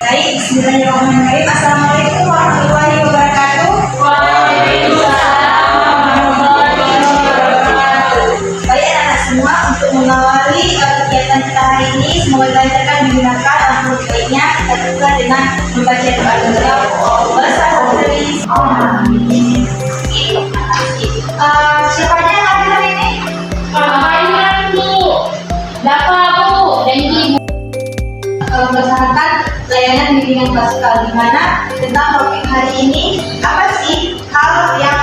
Baik, bismillahirrahmanirrahim. Assalamualaikum warahmatullahi wabarakatuh. Waalaikumsalam warahmatullahi wabarakatuh. Baik anak-anak semua, untuk mengawali kegiatan kita hari ini, semoga dilancarkan digunakan untuk baiknya kita buka dengan membaca doa beliau. Amin. Siapa aja yang hadir hari ini? Bu, Bapak, Bu, dan Ibu. Melaksanakan layanan bimbingan klasikal, di mana tentang topik hari ini apa sih hal yang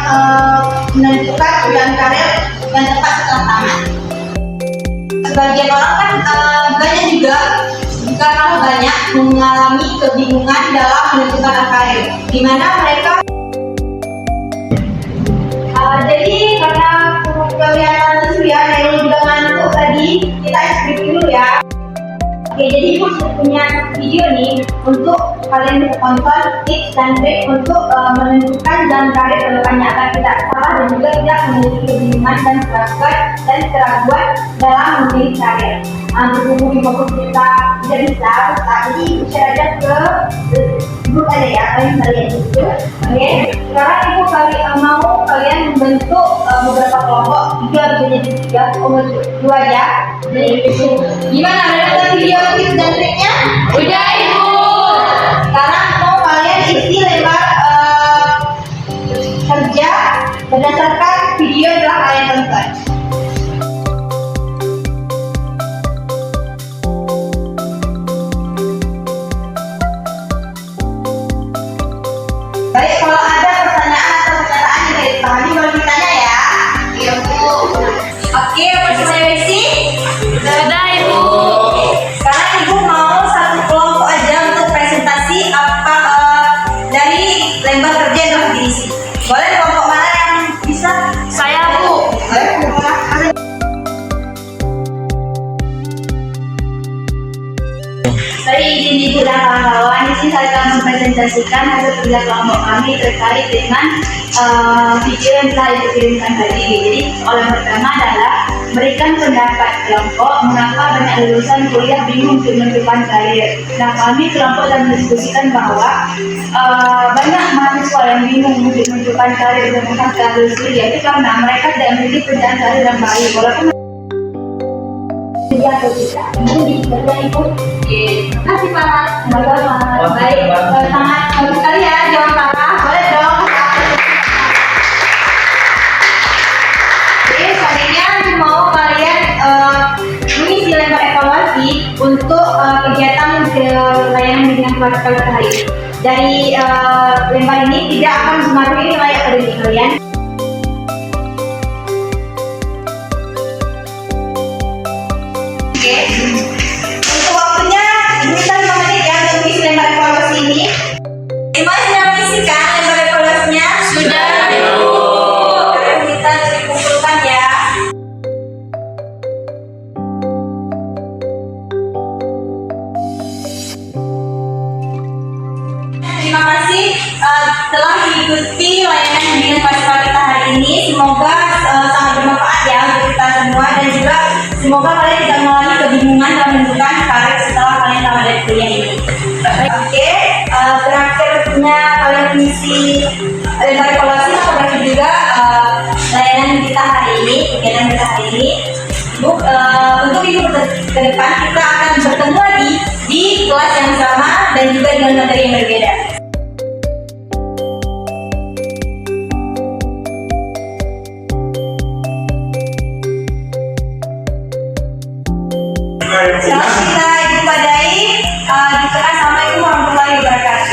menentukan pilihan karir yang tepat setelah tamat. Sebagian orang kan banyak juga banyak mengalami kebingungan dalam menentukan karir, di mana mereka jadi karena kelihatan lesu ya, Nailul juga ngantuk tadi, kita skip dulu ya. Oke, jadi Ibu punya video nih untuk kalian bisa tonton tips dan trik untuk menentukan jalan karir kedepannya agar tidak salah dan juga tidak memiliki kebingungan dan keraguan dalam memilih karir. Berhubung fokus kita tidak bisa, jadi Ibu share aja ke grup aja ya, kalian itu. Oke, sekarang Ibu mau kalian membentuk beberapa kelompok, tiga, dua aja. Gimana menonton video tips dan triknya? Udah, Ibu. Sekarang mau kalian isi lembar kerja berdasarkan video yang telah kalian tonton. Baik, kalau ada pertanyaan atau pernyataan yang tidak dipahami boleh ditanya ya. Iya, Bu. Oke, pertanyaan isi? Sudah, Ibu. Sekarang Ibu mau satu kelompok aja untuk presentasi apa dari lembar kerja yang telah diisi. Boleh kelompok mana yang bisa? Saya, Bu. Boleh kelompok mana? Baik, izin Ibu dan kawan-kawan, di sini saya akan mempresentasikan hasil kerja kelompok kami terkait dengan video yang telah Ibu kirimkan tadi. Jadi, soal yang pertama adalah berikan pendapat kelompok mengapa banyak lulusan kuliah bingung untuk menentukan karir. Nah, kami kelompok telah mendiskusikan bahwa banyak mahasiswa yang bingung untuk menentukan karir dan menentukan lulus kuliah itu karena mereka tidak memiliki perencanaan karir yang baik. Walaupun atau tidak, itu dikerja Ibu. Terima kasih Pak. Sama-sama. Baik, sangat bagus sekali ya jawab Pak. Boleh dong. Oke, selanjutnya mau kalian mengisi lembar evaluasi untuk kegiatan layanan bimbingan klasikal hari ini. Dari lembar ini tidak akan mempengaruhi nilai akademik kalian. Oke, untuk waktunya diminta 5 menit ya untuk mengisi lembar evaluasi ini. Ibu sudah mengisikan lembar evaluasinya? Sudah, Ibu. Sekarang kita dikumpulkan ya. Terima kasih telah mengikuti layanan bimbingan klasikal kita hari ini. Semoga sangat bermanfaat ya untuk kita semua, dan juga semoga kalian tidak mengalami kebingungan dalam menentukan karir setelah kalian tamat dari kuliah ini. Oke, berakhirnya kalian mengisi lembar evaluasi, maka berakhir juga layanan kita hari ini, kegiatan kita hari ini. Untuk minggu ke depan kita akan bertemu lagi di kelas yang sama dan juga dengan materi yang berbeda. Selamat kita Ibu Badai, assalamualaikum warahmatullahi wabarakatuh.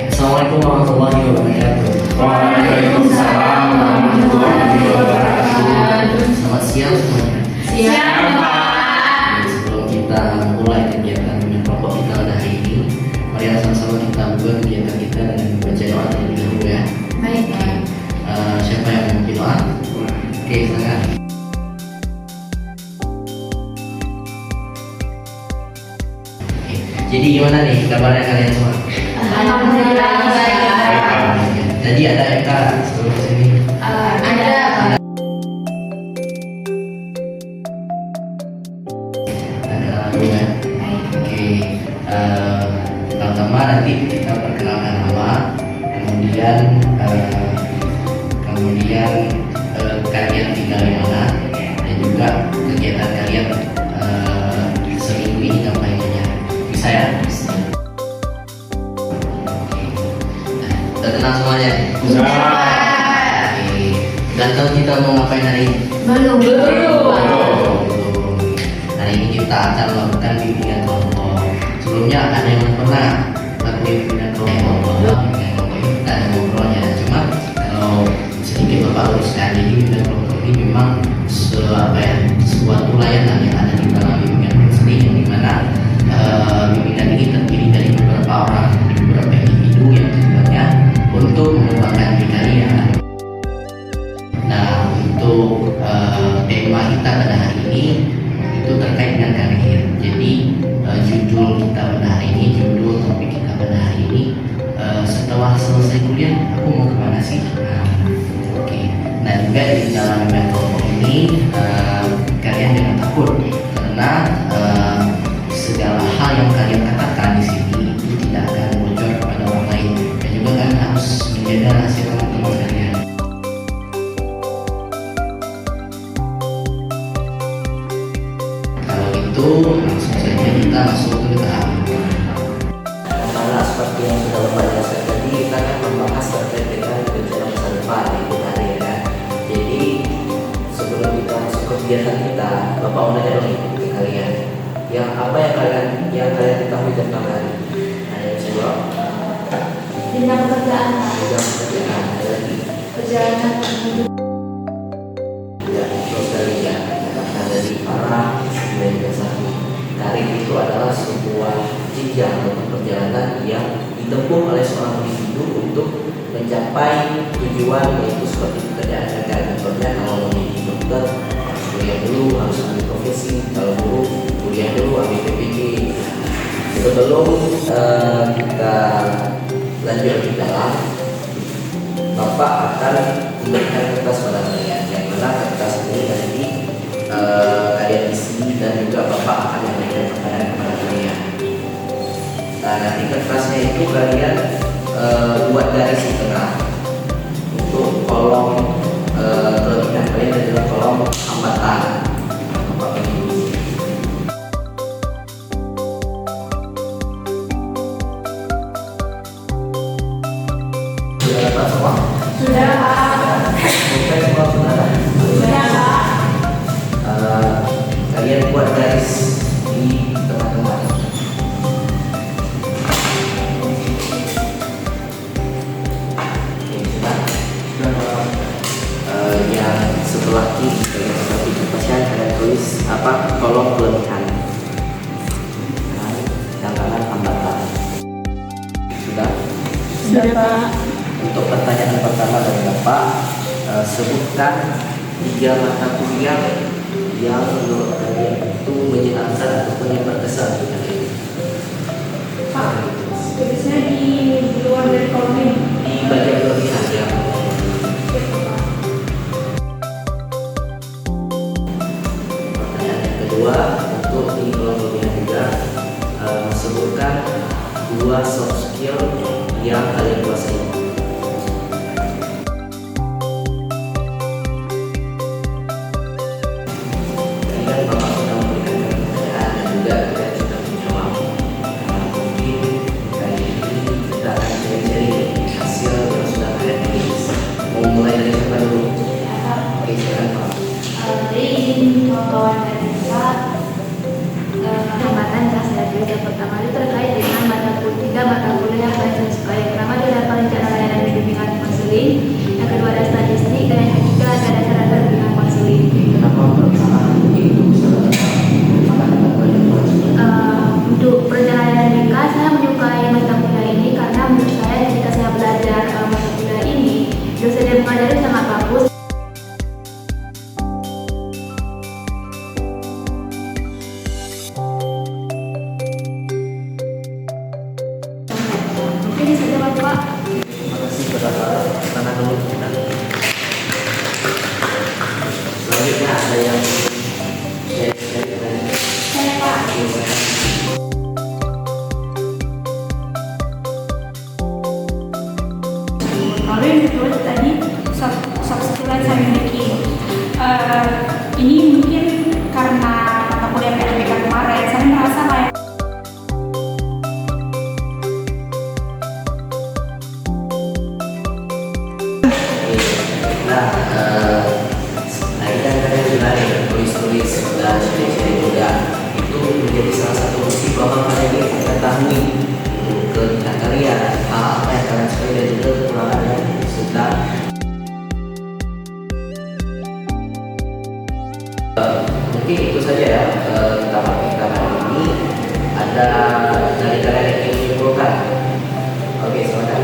Assalamualaikum warahmatullahi wabarakatuh. Waalaikumsalam warahmatullahi wabarakatuh. Selamat siang semuanya. Siap, Pak. Sebelum kita mulai kegiatan dengan kelompok kita hari ini, mari sama-sama kita buka kegiatan kita dengan membaca doa terlebih dahulu ya. Baik, Pak. Siapa yang mau doa? Oke, silakan. Oke, jadi gimana nih kabarnya kalian semua? Alhamdulillah baik. Tadi ada MK sebelum sini. Ada Dan tahu kita mau ngapain hari ini? Belum. Hari ini kita akan melakukan bimbingan kelompok. Sebelumnya ada yang pernah melakukan bimbingan kelompok? Bimbingan kelompok itu kita ada ngobrolnya. Cuma kalau sedikit Bapak luruskan, jadi bimbingan kelompok ini memang suatu layanan yang ada di dalam bimbingan konseling, yang dimana bimbingan ini terdiri dari beberapa orang, beberapa individu yang tujuannya untuk mengembangkan diri kalian. Nah, untuk tema kita pada hari ini itu terkait dengan karir. Jadi judul kita pada hari ini, judul topik kita pada hari ini, setelah selesai kuliah aku mau kemana sih? Oke. Nah, juga di dalam kelompok ini kalian jangan takut karena segala hal yang kalian katakan di sini itu tidak akan bocor kepada orang lain, dan juga kan harus menjaga rahasia teman-teman kalian. Kalau itu langsung saja kita masuk ke tahap. Karena seperti yang sudah Bapak jelaskan tadi, kita akan membahas terkait dengan rencana masa depan itu tadi ya. Jadi sebelum kita masuk ke kegiatan kita, Bapak mau nanya dulu ke kalian, yang apa yang kalian ketahui tentang hari? Ada yang bisa jawab? Bidang pekerjaan. Bidang pekerjaan, ada lagi? Perjalanan menuju. Ya, terus dari ya, kata dari para dan juga satu. Karir itu adalah sebuah jenjang atau perjalanan yang ditempuh oleh seorang individu untuk mencapai tujuan, yaitu seperti pekerjaan dan contohnya kalau mau menjadi dokter harus kuliah dulu, harus ambil profesi, kalau guru kuliah dulu ambil PPG. Sebelum kita lanjut di dalam, Bapak akan memberikan kertas pada kalian, yang mana kertas ini nanti kalian isi dan juga Bapak akan memberikan pertanyaan kepada kalian. Nah, nanti kertasnya itu kalian buat garis di tengah untuk kolom kelebihan kalian dan juga kolom hambatan. Bapak bagi di sini. Sudah dapat semua? Sudah, Pak. Sampai semua saudara? Sudah, Pak. Kalian buat garis di tengah-tengah. Oke, sudah. Yang sebelah kiri kalian seperti kepastian kalian tulis apa kolom kelebihan dan kanan hambatan. Sudah. Sudah, Pak. Untuk pertanyaan pertama dari Bapak, sebutkan 3 mata kuliah yang menurut kalian itu menyenangkan ataupun yang berkesan di kalian. Pak, tulisnya di luar dari kolom ini. Di bagian kelebihan ya. Pertanyaan yang kedua, untuk di kolom kelebihan juga, sebutkan 2 soft skill yang kalian kuasai. Kalian Bapak sudah memberikan pertanyaan dan juga kalian sudah menjawab. Mungkin kali ini kita akan cari-cari hasil yang sudah kalian tulis. Mau mulai dari siapa dulu? Oke, silakan Pak. Jadi izin kawan-kawan dan Pak, hambatan yang saya tulis yang pertama itu terkait dengan tiga mata kuliah yang saya suka. Yang pertama adalah perencanaan layanan bimbingan konseling, yang kedua ada statistik, dan yang ketiga ada dasar bimbingan konseling. Kenapa pertanyaan itu bisa Untuk perjalanan nikah, saya menyukai mata kuliah ini karena menurut saya ketika saya belajar mata kuliah ini, dosen yang mengajari sangat bagus. Mungkin bisa jawab, Pak. Terima kasih kepada Pak. Tangan dulu kita. Selanjutnya ada yang Saya, Pak. Kalau yang ditulis tadi soft nah ini kan kalian juga nih tulis-tulis dan share-share juga, itu menjadi salah satu bukti bahwa kalian ini mengetahui kelebihan kalian, apa yang kalian suka dan juga kekurangan yang suka. Mungkin itu saja ya tentang kita hari ini. Ada dari kalian yang ingin menyimpulkan? Oke, silakan.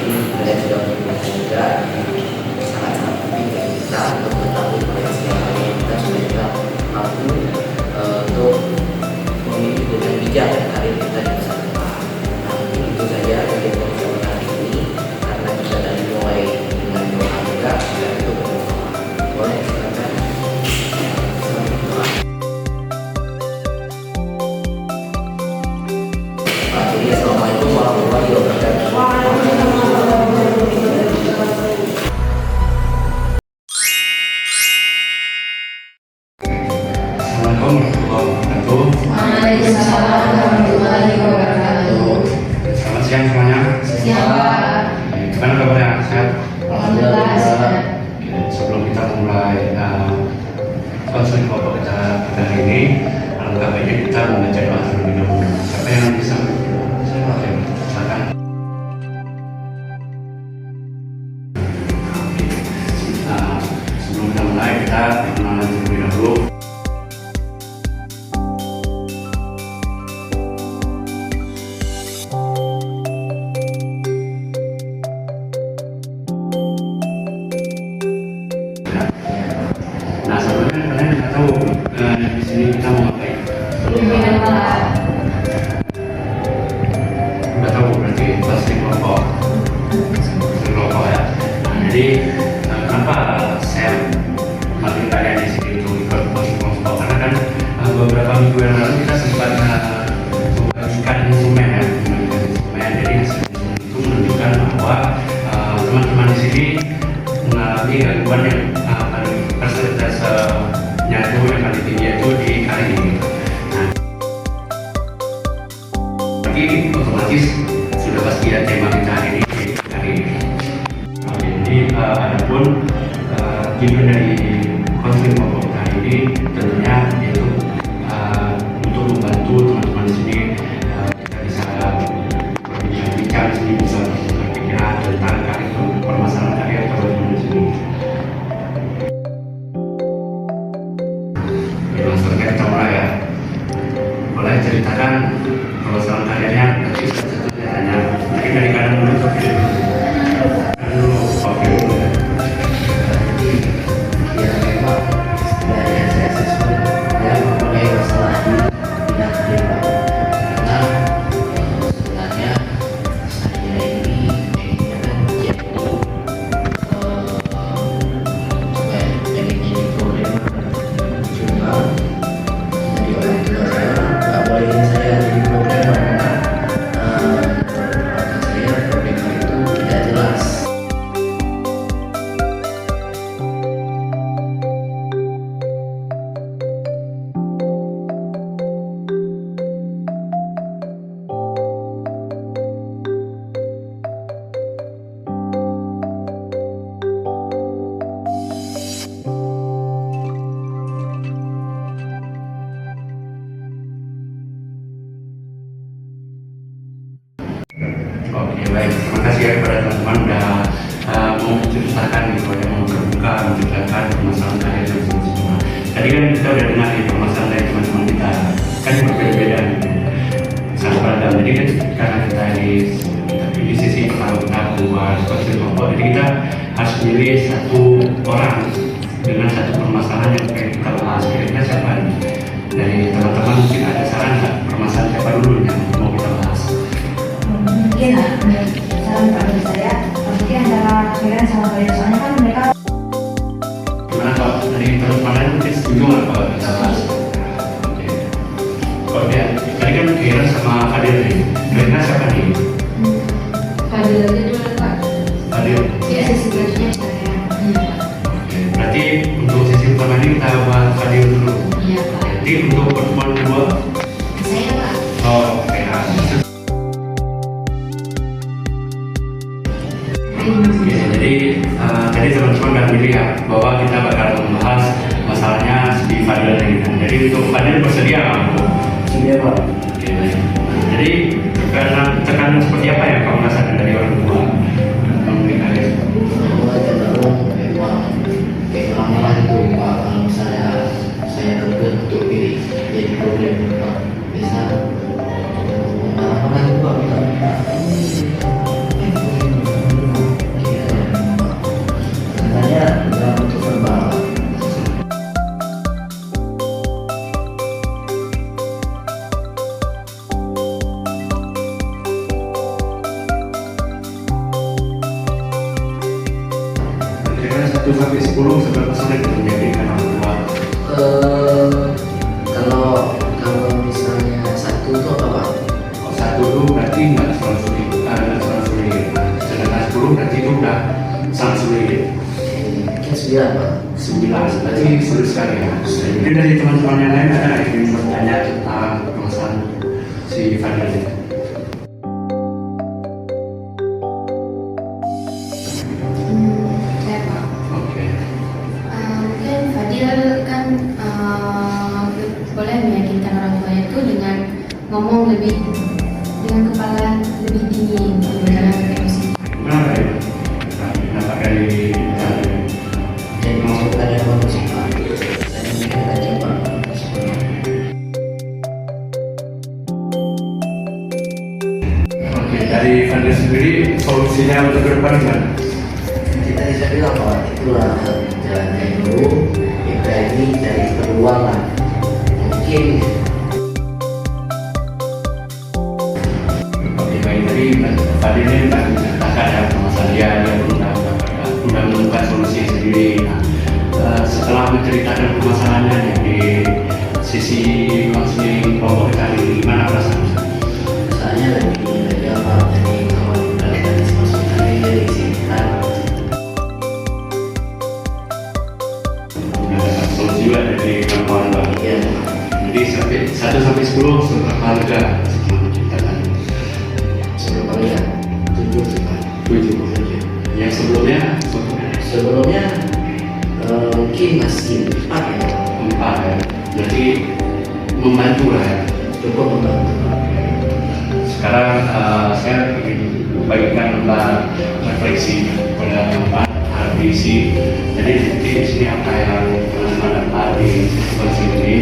Jadi kalian sudah menyimpulkan juga sangat-sangat penting bagi kita untuk mengetahui potensi yang ada kita supaya kita mampu untuk memilih dengan bijak karir kita di masa depan. Nah, mungkin itu saja dari pembicaraan hari ini, karena kita tadi mulai dengan doa juga, dan itu berdoa. Boleh silakan. Assalamualaikum warahmatullahi wabarakatuh. Waalaikumsalam warahmatullahi wabarakatuh. Selamat siang semuanya. Siang, Pak. Gimana kabarnya? Sehat? Alhamdulillah sehat. Oke, sebelum kita mulai konseling kelompok kita hari ini, alangkah baiknya kita membaca doa terlebih dahulu. Siapa yang bisa? Oke, silakan. Sebelum kita mulai, kita perkenalan terlebih dahulu. Nah, sebelumnya kalian nggak tahu di sini kita mau ngapain? Pimpinan malam. Nggak tahu, berarti pasti kelompok ya. Nah, jadi kenapa saya makin kalian di sini untuk ikut kelompok? Karena kan beberapa minggu yang lalu kita sempat membagikan instrumen ya, jadi hasil itu menunjukkan bahwa teman-teman di sini mengalami gangguan yang persentase nyatu yang paling tinggi itu di hari ini. Nah, tapi otomatis sudah pasti ya tema kita hari ini. Oke, jadi adapun tujuan dari konseling kelompok kita hari ini tentunya yaitu untuk membantu teman-teman di sini kita bisa berbincang-bincang di sini, bisa berpikiran tentang permasalahan karir teman-teman di sini. Langsung kita mulai ya. Boleh ceritakan permasalahan karirnya, nanti satu-satu saya tanya. Mungkin dari kanan dulu. Kanan dulu, oke. Ya memang dari hasil asesmen ya mempunyai masalah di bidang karir Pak. Karena sebenarnya saya ini kan jadi jadi problem juga jadi orang tua saya nggak bolehin saya jadi problem karena saya problemnya itu tidak jelas. Oke, baik. Terima kasih ya kepada teman-teman sudah mau menceritakan gitu ya, mau terbuka menceritakan permasalahan karir dan semua. Tadi kan kita udah dengar nih permasalahan dari teman-teman kita kan berbeda-beda gitu. Sangat beragam. Jadi kan karena kita di sisi kalau kita buat konseling kelompok, jadi kita harus pilih satu orang dengan satu permasalahan yang pengen kita bahas. Kira-kira siapa nih? Dari teman-teman mungkin ada saran nggak permasalahan siapa dulu yang mau kita bahas? Mungkin saran Pak dari saya, mungkin antara kalian sama kalian, soalnya kan mereka. Gimana Pak? Dari teman-teman mungkin setuju nggak Pak kita bahas? Oke. Kok dia? Tadi kan Kira sama Fadil nih. Kira siapa nih? Fadil aja dulu Pak. Fadil. Iya, sisi gajinya saya. Oke. Berarti untuk sesi pertama ini kita bahas Fadil dulu. Iya Pak. Nanti Jadi untuk pertemuan kedua, Saya Pak. oh oke. Oke, jadi tadi teman-teman udah lihat bahwa kita bakal membahas masalahnya di Fadil ini. Jadi untuk Fadil bersedia nggak Bu? Iya Pak. Oke, baik. Jadi tekanan seperti apa yang kamu rasakan dari orang tua? Bahwa cenderung memang kayak orang itu Pak, kalau misalnya saya bergerak untuk pilih jadi problem Pak, bisa orang tua minta katanya dalam bentuk verbal. Kira-kira 1 sampai 10 seberapa sulit menjadikan orang tua? Kalau misalnya satu itu apa Pak? Kalau 1 itu berarti nggak selalu sulit, sedangkan 10 berarti itu udah sangat sulit. Mungkin 9 Pak. 9 berarti sulit sekali ya. Jadi dari teman-teman yang lain ada yang ingin bertanya tentang permasalahan si Fadil ini? Saya Pak. Oke. Mungkin Fadil kan boleh meyakinkan orang tuanya itu dengan ngomong lebih dengan kepala lebih dingin dengan emosi. Kenapa ya? Kenapa dari Fadil? Jadi masukan yang bagus Pak. Saya mungkin aja Pak. Oke, dari Fadil sendiri solusinya untuk ke depan gimana? Tadi saya bilang Pak, itulah jalannya dulu. Kita ini cari peluang lah. Mungkin Oke, baik. Tadi Fadil ini menceritakan ya permasalahan dia udah menemukan solusi sendiri. Nah, setelah menceritakan permasalahannya nih, di sisi konseling kelompok kita ini, gimana perasaan? rasanya lebih apa? Jadi kalau dari masuk tadi dari sini kan Udah dapat solusi juga dari kawan-kawan Bang. ya Jadi 1 sampai 10 seberapa harga setelah menceritakan? sebelum ya 7 sih Pak. 7. Yang Sebelumnya mungkin masih 4 ya. 4 ya. Berarti membantu lah ya. Cukup membantu Pak. Sekarang saya ingin membagikan tentang refleksi pada Bapak Arbisi. Jadi di sini apa yang teman-teman dapat di situasi ini.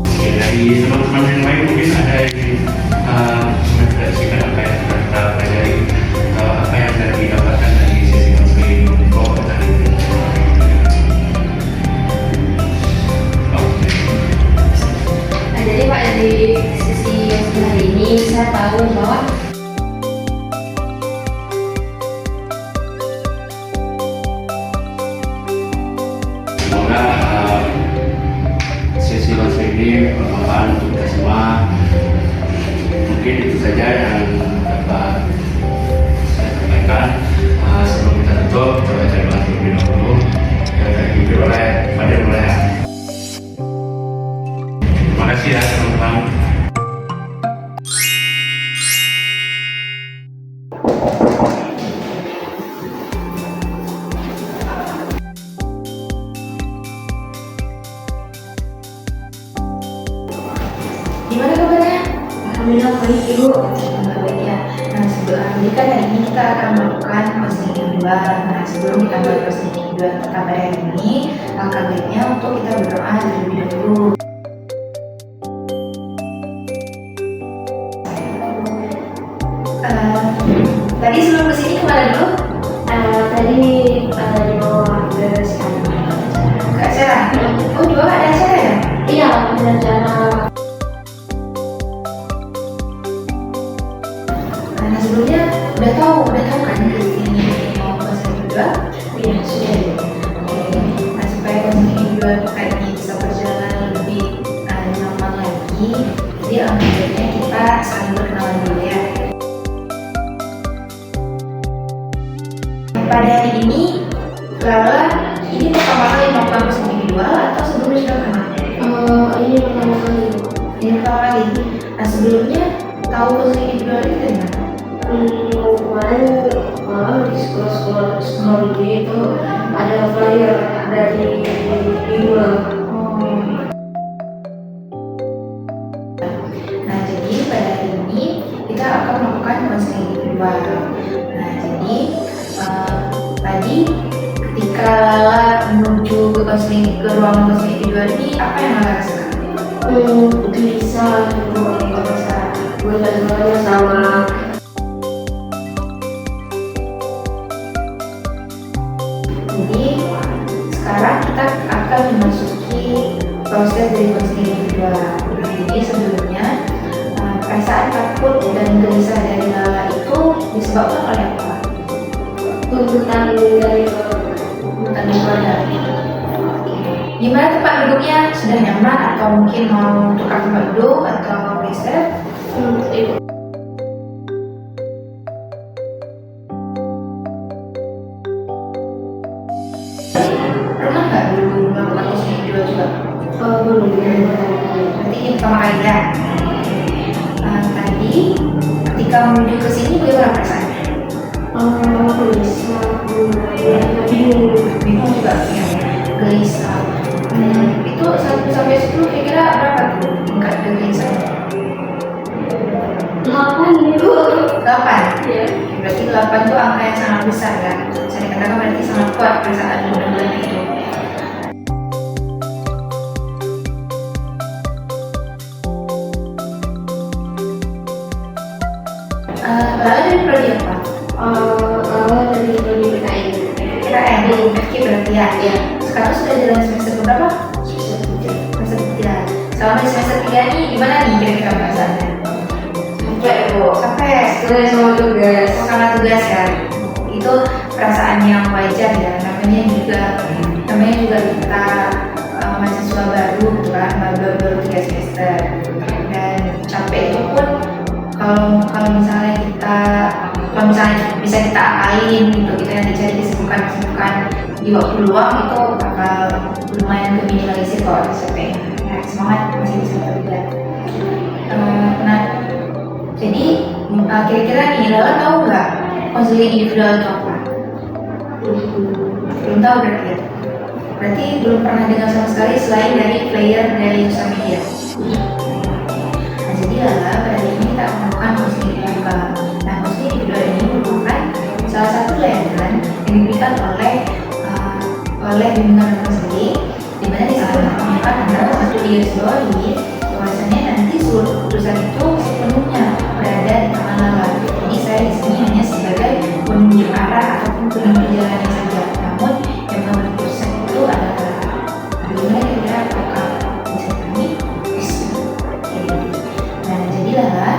Oke, dari teman-teman yang lain mungkin ada yang merefleksikan apa yang kita pelajari, apa yang sudah didapatkan dari sesi konseling kelompok tadi. Oke. Nah, jadi Pak dari sisi yang hari ini saya tahu bahwa Semoga sesi konseling ini bermanfaat untuk kita semua. Mungkin itu saja yang dapat saya sampaikan. Sebelum kita tutup, coba saya bantu terlebih dahulu. Dipimpin oleh Fadil Mulya. Terima kasih ya teman-teman. gimana kabarnya? Alhamdulillah baik Ibu. Alhamdulillah baik ya. Nah sebelum kan hari ini kita akan melakukan konseling kedua. Nah sebelum kita mulai konseling kedua untuk kabar hari ini, alangkah baiknya untuk kita berdoa terlebih dahulu. Tadi sebelum kesini kemana dulu? Tadi dibawa ke sana. Ke acara? Oh dibawa ada acara ya? Iya ada acara. Nah sebelumnya udah tahu kan kesini mau konseling kedua? Iya sudah. Oke. Nah supaya konseling kedua kita ini bisa berjalan lebih nyaman lagi, jadi alangkah baiknya kita saling berkenalan dulu ya. Pada Lala ini pertama kali melakukan counseling individual atau sebelumnya sudah pernah? Ini pertama kali. Ini pertama kali. Nah sebelumnya tahu counseling individual ini dari mana? Kemarin malam di scroll itu ada flyer dari Bima. Nah, jadi pada hari ini kita akan melakukan counseling individual. Nah, jadi tadi ketika Lala menuju ke ruangan counseling individual ini, apa yang Lala rasakan? Gelisah, gue semuanya sama. Jadi sekarang kita akan memasuki proses dari counseling individual. Jadi sebelumnya perasaan takut dan gelisah dari Lala itu disebabkan oleh apa? Tuntutan dari Keluarga. Gimana tempat duduknya? Sudah nyaman atau mungkin mau tukar tempat duduk atau geser? itu. Pernah nggak dulu melakukan counseling individual juga? Belum. Berarti ini pertama kali ya. Tadi ketika menuju ke sini bagaimana perasaannya? Gelisah, Bingung juga ya, gelisah. Itu 1 sampai 10 kira-kira berapa tuh tingkat kegelisahan? 8 itu. 8? Ya. Berarti 8 itu angka yang sangat besar kan? Bisa dikatakan berarti sangat kuat perasaan bulan-bulan itu. Lalu dari prodi apa? Awal dari PKN. PKN, FK berarti ya? Iya. Sekarang sudah jalan semester berapa? Semester 3. Selama di semester 3 ini gimana nih kira-kira perasaannya? Capek. Setelah sama tugas. Karena tugas ya, itu perasaan yang wajar ya. Namanya juga kita mahasiswa baru gitu kan, baru 3 semester. Dan capek itu pun kalau misalnya bisa kita akalin gitu, kita yang dicari kesibukan di waktu luang itu bakal lumayan keminimalisir kalau capek. Nah, semangat masih bisa terlihat. Nah, jadi kira-kira nih Lala tahu nggak konseling individual itu apa? Belum tahu berarti ya? Berarti belum pernah dengar sama sekali selain dari flyer dari sosial media. Nah, jadi Lala pada hari ini kita akan melakukan konseling individual. Nah, konseling individual ini merupakan salah satu layanan yang diberikan oleh bimbingan dan konseling, di mana di sana menemukan antara satu garisbawahi bahwasanya nanti seluruh keputusan itu sepenuhnya berada di tangan Lala. Jadi saya di sini hanya sebagai penunjuk arah ataupun penunjuk jalannya saja. Namun yang mengambil keputusan itu adalah Lala. Bagaimana kira-kira apakah bisa kami? Nah, jadi Lala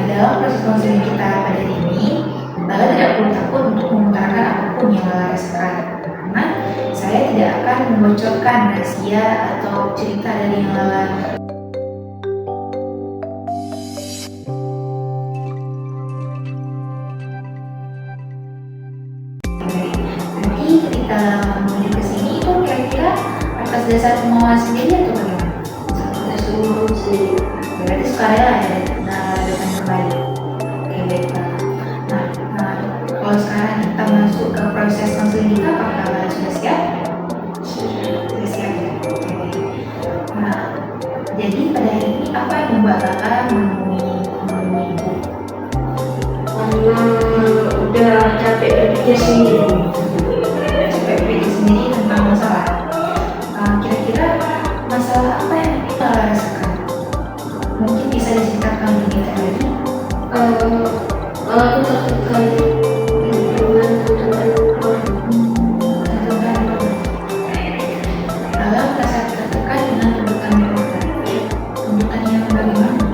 dalam proses konseling kita pada hari ini, Lala tidak perlu takut untuk mengutarakan apapun yang Lala rasakan, karena saya tidak akan membocorkan rahasia atau cerita dari yang Lala. Nanti ketika menuju ke sini itu kira-kira atas dasar kemauan sendiri atau bagaimana? Semua sih. Berarti sukarela ya datang kembali. Oke, baiklah. Nah, kalau sekarang kita masuk ke proses konseling kita, apakah Lala sudah siap? Sudah siap ya? Oke. Nah, jadi pada hari ini apa yang membuat Lala menemui ibu? Karena udah capek berpikir sendiri. Capek berpikir sendiri tentang masalah. Kira-kira masalah apa yang Lala rasakan? Mungkin bisa diceritakan lebih detail lagi. Aku tertekan dengan tuntutan keluarga. Lala merasa tertekan dengan tuntutan keluarga. Tuntutan yang bagaimana?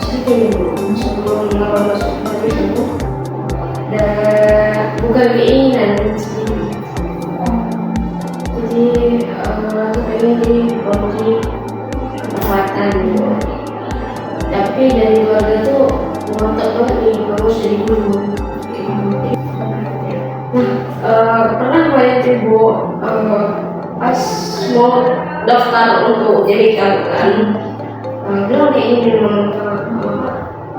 Seperti ini, sebelum Lala masuk dari itu, dan bukan keinginan sendiri. Jadi aku pengen di prodi perawatan gitu. Tapi dari keluarga tuh ngotot banget nih, harus jadi guru. Nah, pernah ibu pas mau daftar untuk jadi kan bilang kayak gini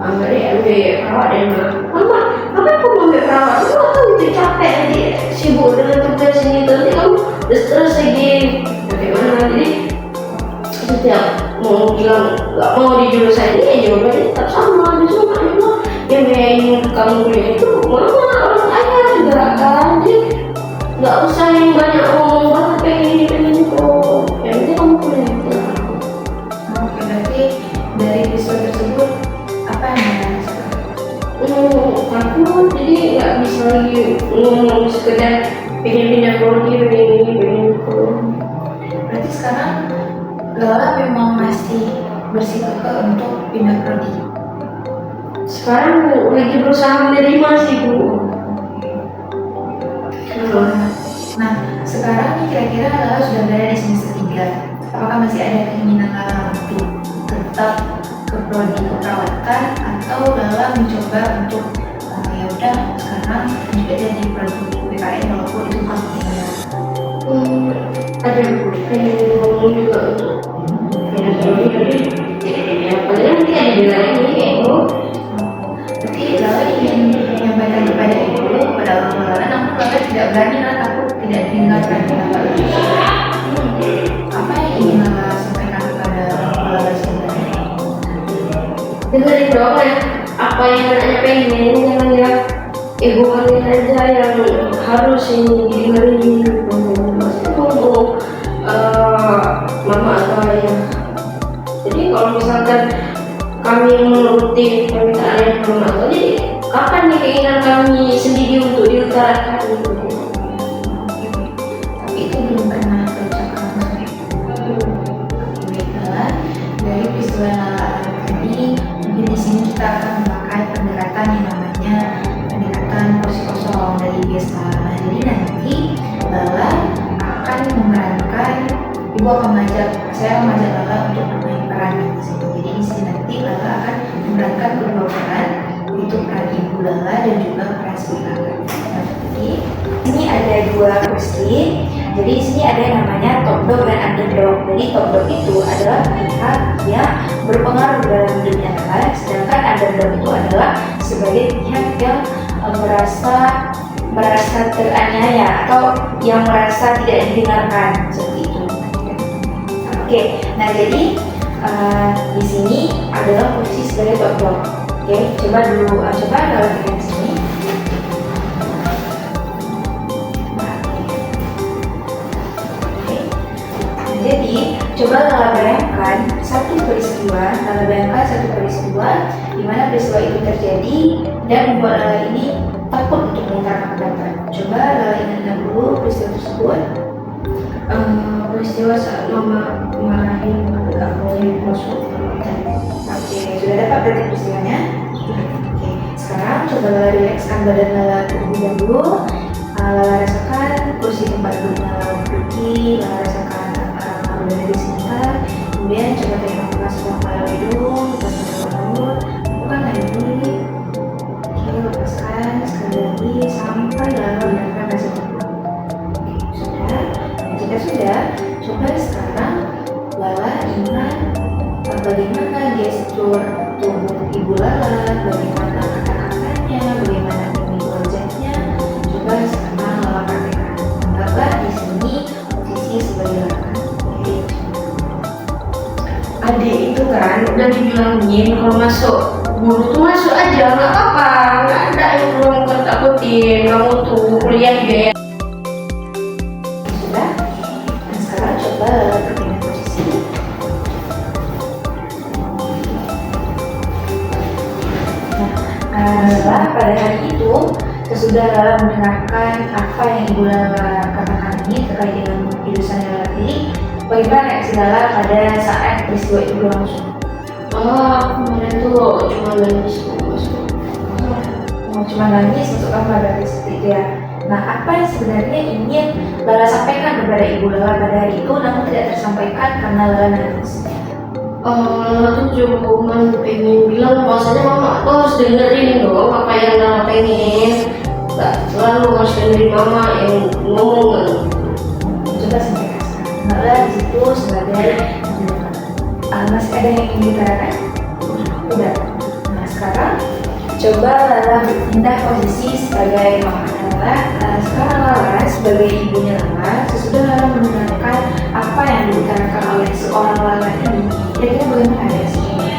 dari MB perawat dan mama apa aku mau ambil perawat aku tahu itu capek nanti sibuk dengan tugas ini nanti kamu stres lagi bagaimana. Jadi setiap mau bilang nggak mau di jurusan ini ya jawabannya tetap sama, cuma yang biayain kamu kuliah itu mama orang ayah juga kan. Jadi nggak usah yang banyak ngomong banget pengen itu, yang penting kamu kuliah itu. Oke, berarti dari peristiwa tersebut apa yang Anda rasakan? Aku jadi nggak bisa lagi ngomong sekedar pengen pindah prodi, pengen ini, pengen itu. Berarti sekarang Lala memang masih bersikukuh untuk pindah prodi. Sekarang lagi berusaha menerima sih Bu. Nah, sekarang nih kira-kira Lala sudah berada di semester 3. Apakah masih ada keinginan Lala untuk tetap ke prodi keperawatan atau Lala mencoba untuk ya udah sekarang juga jadi prodi PKN walaupun itu kamu tinggal? Ada Bu, pengen ngomong juga untuk pindah prodi, tapi ya paling nanti ada di lain ini kayak Bu. Berarti Lala ingin menyampaikan kepada ibu, kepada orang tua Lala, namun Lala tidak berani, Lala takut tidak didengarkan oleh Lala. Apa yang ingin Lala sampaikan kepada orang tua Lala sebenarnya? Dengerin dong ya, apa yang anaknya pengen, jangan ya ego kalian aja yang harus ini didengerin. Maksudnya ngomong mama atau ayah. Jadi kalau misalkan kami menuruti permintaan mama atau jadi kapan nih keinginan kami sendiri untuk diutarakan gitu. Tapi itu belum pernah terucapkan sampai. Baiklah, dari peristiwa yang Lala alami tadi, mungkin di sini kita akan memakai pendekatan yang namanya pendekatan porsi kosong dari biasa. Nah, jadi nanti Lala akan memerankan, ibu akan saya mengajak Lala untuk bermain peran di sini. Jadi di sini nanti Lala akan memerankan kedua peran, yaitu peran ibu Lala dan juga peran sebagai Lala. Nah, jadi ini ada dua kursi. Jadi di sini ada yang namanya top dog dan underdog. Jadi top dog itu adalah pihak yang berpengaruh dalam hidupnya Lala, sedangkan underdog itu adalah sebagai pihak yang merasa teraniaya atau yang merasa tidak didengarkan seperti itu. Oke, nah jadi di sini adalah posisi sebagai top dog. Oke, coba Lala pegang di sini. Jadi, coba Lala bayangkan satu peristiwa di mana peristiwa itu terjadi dan membuat Lala ini takut untuk mengungkapkan pendapat. Coba Lala ingat dulu peristiwa tersebut. Peristiwa saat mama marahin nggak boleh masuk. Oke, sudah dapat berarti peristiwanya? Oke, sekarang coba Lala rilekskan badan Lala terlebih dahulu. Lala rasakan kursi tempat duduk Lala berdiri, Lala rasakan udara di sekitar. Kemudian coba tarik nafas pelan-pelan hidung, lepaskan mulut, bukan lagi ini. Oke, lepaskan sekali lagi sampai Lala benar-benar rasa tenang. Oke, sudah. Nah, jika sudah, coba sekarang Lala ingat bagaimana gestur tubuh ibu Lala, bagaimana kata-katanya, bagaimana mimik wajahnya. Coba sekarang Lala praktekkan. Anggaplah di sini posisi sebagai Lala. Adik itu kan udah dibilangin kalau masuk guru tuh masuk aja, nggak apa-apa, nggak ada yang perlu takut-takutin, kamu tuh kuliah biaya. Sudah. Dan sekarang coba Lala berpindah posisi. Lala pada hari itu sesudah Lala mendengarkan apa yang ibu Lala katakan ini terkait dengan jurusan yang Lala pilih, bagaimana reaksi Lala pada saat peristiwa itu berlangsung? Kemarin tuh cuma nangis masuk. Cuma nangis masuk kamar dari seperti itu ya. Nah, apa yang sebenarnya ingin Lala sampaikan kepada ibu Lala pada hari itu namun tidak tersampaikan karena Lala nangis? Lala tuh cuma pengen bilang bahwasanya mama tuh harus dengerin dong apa yang Lala pengen. Nggak selalu harus dengerin mama yang ngomong itu sebagai masih ada yang ingin diutarakan? Udah. Nah sekarang coba Lala berpindah posisi sebagai mama Lala. Sekarang Lala sebagai ibunya Lala, sesudah Lala mendengarkan apa yang diutarakan oleh seorang Lala ini, kira-kira bagaimana reaksinya?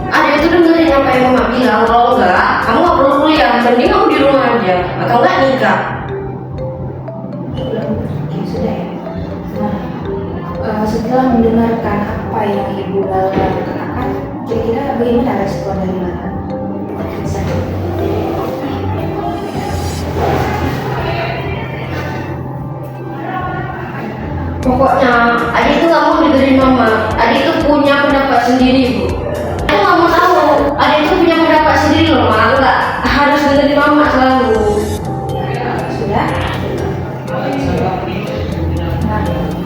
Ada itu dengerin apa yang mama bilang. Kalau enggak, kamu nggak perlu kuliah. Mending kamu di rumah aja. Atau enggak nikah. Oke, sudah ya. Nah, setelah mendengarkan apa yang Ibu Lala katakan, kira-kira bagaimana respon dari Lala? Bisa. Pokoknya adik itu nggak mau dengerin mama. Adik itu punya pendapat sendiri, Bu. Aku nggak mau tahu. Adik itu punya pendapat sendiri loh, Ma. Nggak harus dengerin mama selalu. Sudah?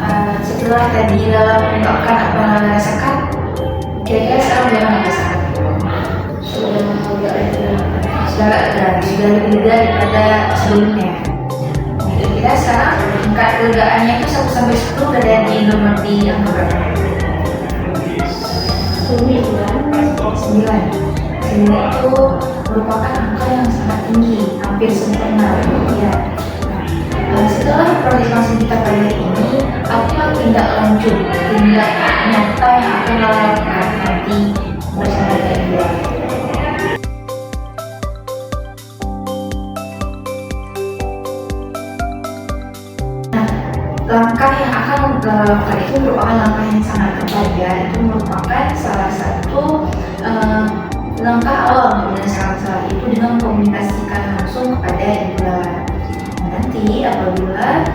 Nah, setelah tadi Lala mengungkapkan apa yang Lala rasakan, kira-kira sekarang bagaimana rasakan? Sudah agak lega. Sudah lebih lega daripada sebelumnya. Kira-kira sekarang tingkat kelegaannya itu 1 sampai 10 ada di nomor di angka berapa? 9. 9 itu merupakan angka yang sangat tinggi, hampir sempurna ya. Nah, setelah informasi kita pada hari ini, apa tindak lanjut, tindak nyata yang akan dilakukan nanti bersama dengan Ibu? Nah, langkah yang akan dilakukan itu merupakan langkah yang sangat tepat ya. Itu merupakan salah satu langkah awal menyelesaikan masalah itu dengan komunikasikan langsung kepada Ibu Lala. Nanti apabila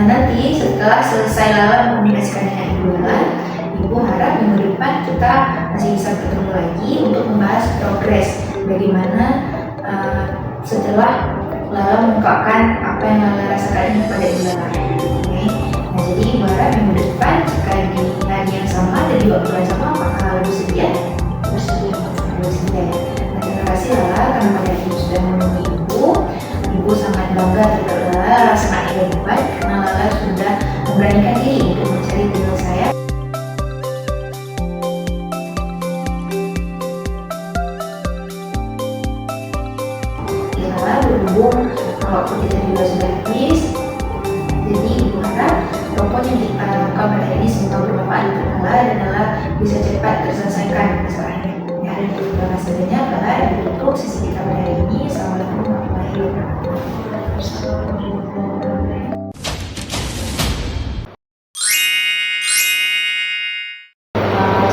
nanti setelah selesai Lala komunikasikan dengan Ibu Lala, Ibu harap minggu depan kita masih bisa bertemu lagi untuk membahas progres bagaimana setelah Lala mengungkapkan apa yang Lala rasakan ini kepada Ibu Lala. Oke. Nah jadi Ibu harap minggu depan jika di hari yang sama dan di waktu yang sama, apakah Lala bersedia? Bersedia ya. Nah, terima kasih Lala karena pada hari ini sudah menemui Ibu. Ibu sangat bangga terhadap Lala, sangat hebat karena Lala sudah memberanikan diri untuk mencari jodoh saya. Lala berhubung waktu kita juga sudah habis, jadi Ibu harap apapun yang kita lakukan pada hari ini semoga bermanfaat untuk Lala dan Lala bisa cepat terselesaikan masalahnya. Ya, dan terima kasih banyak Lala dan untuk sesi kita pada hari ini. Assalamualaikum warahmatullahi wabarakatuh.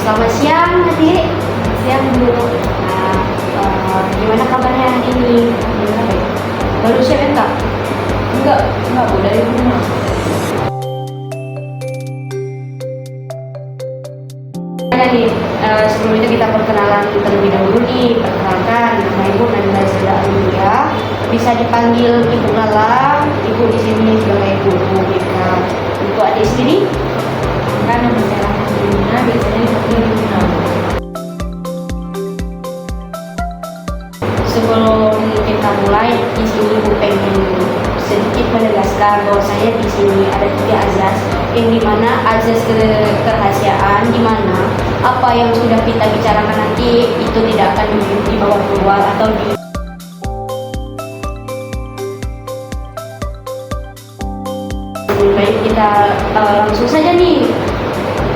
Selamat siang adik. Siang Bu. Gimana kabarnya hari ini? Gimana baik? Baru siap ya Kak? Enggak Bu, dari rumah. Nah nih, sebelum itu kita perkenalan terlebih dahulu nih. Perkenalkan, nama Ibu Nanda Seda Amelia. Bisa dipanggil Ibu Lala. Ibu di sini sebagai guru BK. Untuk adik sendiri, kan nama saya Lina, biasanya dipanggil Lina. Sebelum kita mulai, di sini Ibu pengen sedikit menegaskan bahwa saya di sini ada 3 azas, yang dimana azas kerahasiaan, dimana apa yang sudah kita bicarakan nanti itu tidak akan dibawa keluar atau baik kita langsung saja nih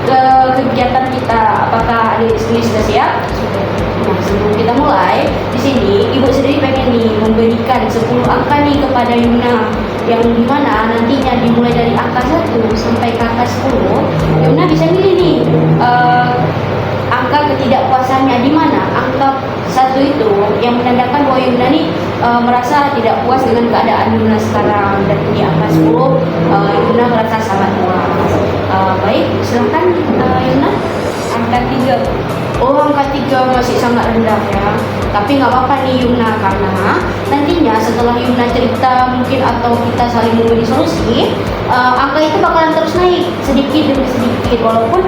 ke kegiatan kita. Apakah adik sendiri sudah siap? Sudah. Nah, sebelum kita mulai, di sini Ibu sendiri pengen nih memberikan 10 angka nih kepada Yuna, yang dimana nantinya dimulai dari angka 1 sampai ke angka 10, Yuna bisa milih nih angka ketidakpuasannya, dimana angka 1 itu yang menandakan bahwa Yuna nih merasa tidak puas dengan keadaan Yuna sekarang, dan di angka 10 Yuna merasa sangat puas. Baik, silahkan Yuna. Angka 3. Oh, angka 3 masih sangat rendah ya. Tapi nggak apa-apa nih Yuna, karena nantinya setelah Yuna cerita mungkin atau kita saling memberi solusi, angka itu bakalan terus naik sedikit demi sedikit, walaupun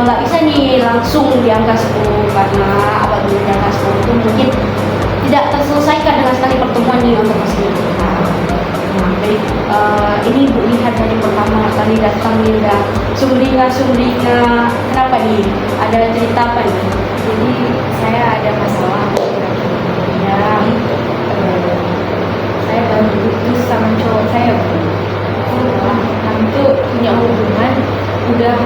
nggak bisa nih langsung di angka 10, karena apabila di angka 10 itu mungkin tidak terselesaikan dengan sekali pertemuan nih untuk kesini. Nah, baik, nih udah sumringah kenapa nih? Ada cerita apa nih? Jadi saya ada masalah ya, saya baru putus sama cowok saya Bu. Kami tuh punya hubungan udah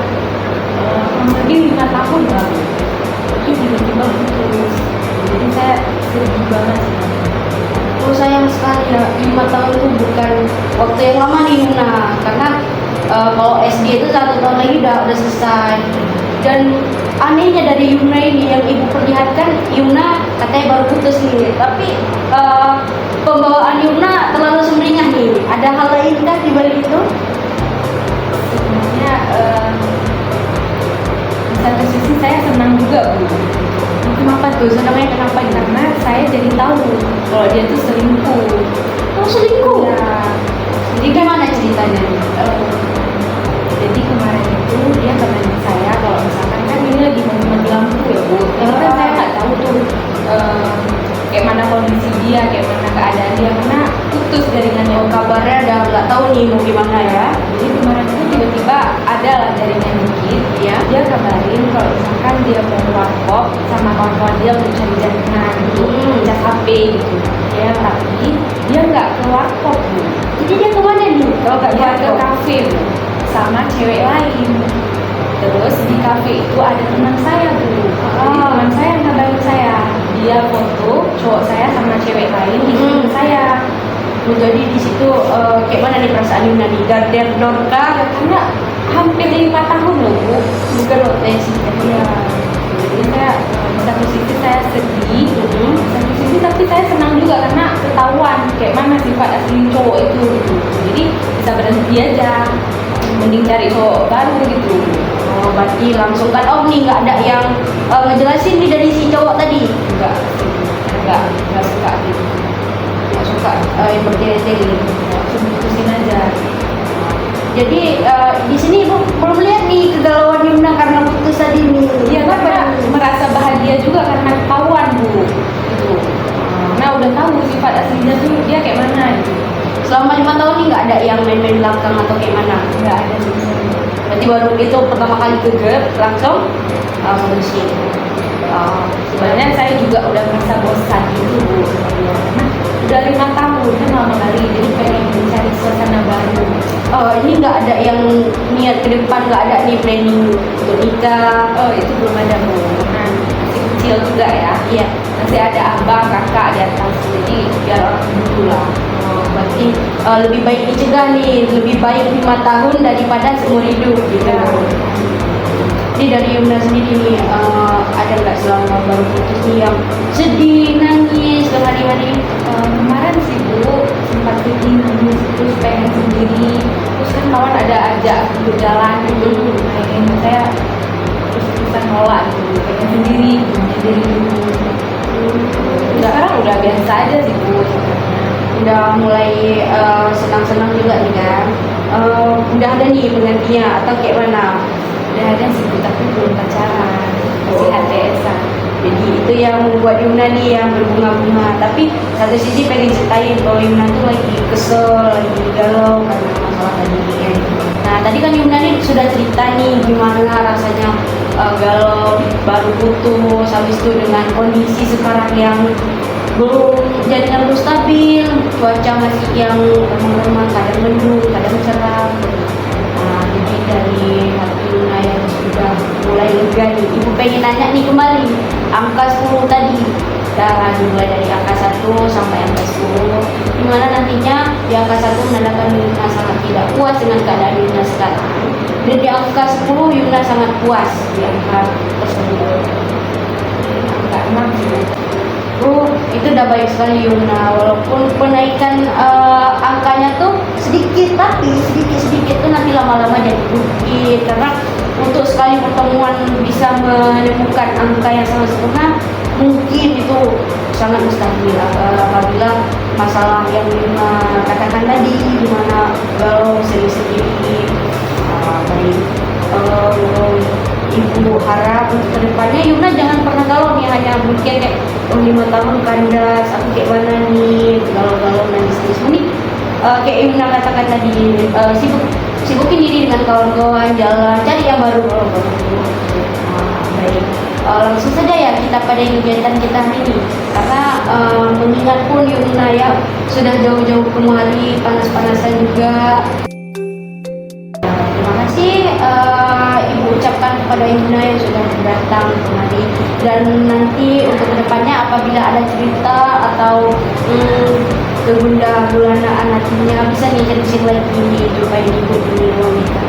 kurang lebih 5 tahun lah, tapi tiba-tiba putus. Jadi saya sedih banget sih. Oh sayang sekali ya, 5 tahun itu bukan waktu yang lama nih Yuna. Karena kalau SD itu 1 tahun lagi udah selesai. Dan anehnya dari Yuna ini yang ibu perlihatkan, Yuna katanya baru putus nih, tapi pembawaan Yuna terlalu sumringah nih. Ada hal lain kah di balik itu? Sebenarnya di satu sisi saya senang juga Bu. Kenapa tuh? Senangnya kenapa? Karena saya jadi tahu kalau dia tuh selingkuh. Oh selingkuh? Ya, Jadi gimana ceritanya? jadi kemarin itu dia kabarin saya kalau misalkan kan ini lagi mati lampu ya Bu. Jadi kan saya nggak tahu tuh kayak mana kondisi dia, kayak mana keadaan dia, karena putus jaringannya. Oh, kabarnya udah nggak tahu nih mau gimana ya? Jadi kemarin itu tiba-tiba ada lah jaringan dikit, Ya. dia kabarin kalau misalkan dia mau warkop sama kawan-kawan dia untuk cari jaringan gitu, ngecas HP gitu. Ya, tapi dia nggak ke warkop Bu. Jadi dia kemana nih? Kalau nggak dia ke kafe Bu, sama cewek lain. Terus di kafe itu ada teman saya Bu. Jadi teman saya yang kabarin saya, dia foto cowok saya sama cewek lain di Hmm. saya. Jadi di situ kayak mana nih perasaan Yuna nih? Garder dorka? Karena hampir 5 tahun loh Bu, bukan obsesi. Iya. Jadi saya di satu sisi saya sedih, di satu sisi tapi saya senang juga karena ketahuan kayak mana sifat asli cowok itu gitu. Jadi bisa berhenti aja, mending cari cowok baru gitu. Oh, berarti langsung kan off nih, nggak ada yang ngejelasin nih dari si cowok tadi? Enggak suka gitu. Nggak suka yang bertele-tele. Langsung putusin aja. Jadi di sini Ibu belum lihat nih kegalauan Yuna karena putus tadi nih. Iya, karena merasa bahagia juga karena ketahuan Bu. Gitu. Nah udah tahu sifat aslinya tuh dia kayak mana gitu. Selama 5 tahun nih nggak ada yang main-main belakang atau kayak mana? Nggak ada sih. Berarti baru itu pertama kali gegap langsung putusin. Sebenarnya saya juga udah merasa bosan gitu Bu. Karena udah 5 tahun kan lama kali, jadi pengen mencari suasana baru. Ini nggak ada yang niat ke depan, nggak ada nih planning untuk nikah. Oh itu belum ada Bu. Nah masih kecil juga ya. Iya. Masih ada abang kakak di atas, jadi biar orang dulu lah. Berarti lebih baik dicegah nih, lebih baik 5 tahun daripada seumur hidup gitu. Ya. Jadi dari Yuna sendiri nih, ada nggak selama baru putus nih yang sedih, nangis, hari-hari? Kemarin sih Bu sempat sedih nangis terus pengen sendiri, terus kan kawan ada ajak untuk jalan gitu, pengen saya terus bisa nolak gitu, pengen sendiri dulu. Sekarang udah biasa aja sih Bu. Udah mulai senang-senang juga nih kan? Udah ada nih penggantinya atau kayak mana? Udah ada sih Bu, tapi belum pacaran, masih HTS-an. Jadi itu yang membuat Yuna nih yang berbunga-bunga. Tapi satu sisi pengen ceritain kalau Yuna tuh lagi kesel, lagi galau karena masalah tadi kan. Nah tadi kan Yuna nih sudah cerita nih gimana rasanya galau, baru putus, habis itu dengan kondisi sekarang yang belum jaringan belum stabil, cuaca masih yang remang-remang, kadang mendung, kadang cerah. Nah jadi dari hati Yuna yang sudah mulai lega nih, Ibu pengen nanya nih kembali angka 10 tadi. Dan mulai dari angka 1 sampai angka 10, dimana nantinya di angka 1 menandakan Yuna sangat tidak puas dengan keadaan Yuna sekarang, dan di angka 10 Yuna sangat puas di angka tersebut. Angka 6 sih Bu. Oh, itu udah baik sekali Yuna, walaupun penaikan angkanya tuh sedikit, tapi sedikit-sedikit tuh nanti lama-lama jadi bukit, karena untuk sekali pertemuan bisa menemukan angka yang sama sempurna mungkin itu sangat mustahil apabila masalah yang Yuna katakan tadi, dimana galau sedih-sedih. Baik, Ibu harap untuk kedepannya Yuna jangan pernah galau nih, hanya mungkin kayak 5 tahun kandas, aku kayak mana nih, galau-galau nangis-nangis. Ini kayak Yumna katakan tadi, sibukin diri dengan kawan-kawan, jalan, cari yang baru. Baik. Langsung saja ya kita pada kegiatan kita hari ini, karena mengingat pun Yumna ya sudah jauh-jauh kemari, panas-panasan juga. Terima kasih Ibu ucapkan kepada Yumna yang sudah datang kemari, dan nanti untuk kedepannya apabila ada cerita atau kegunda gulanaan hatinya bisa nih sharing lagi nih jumpai Ibu di Wanita.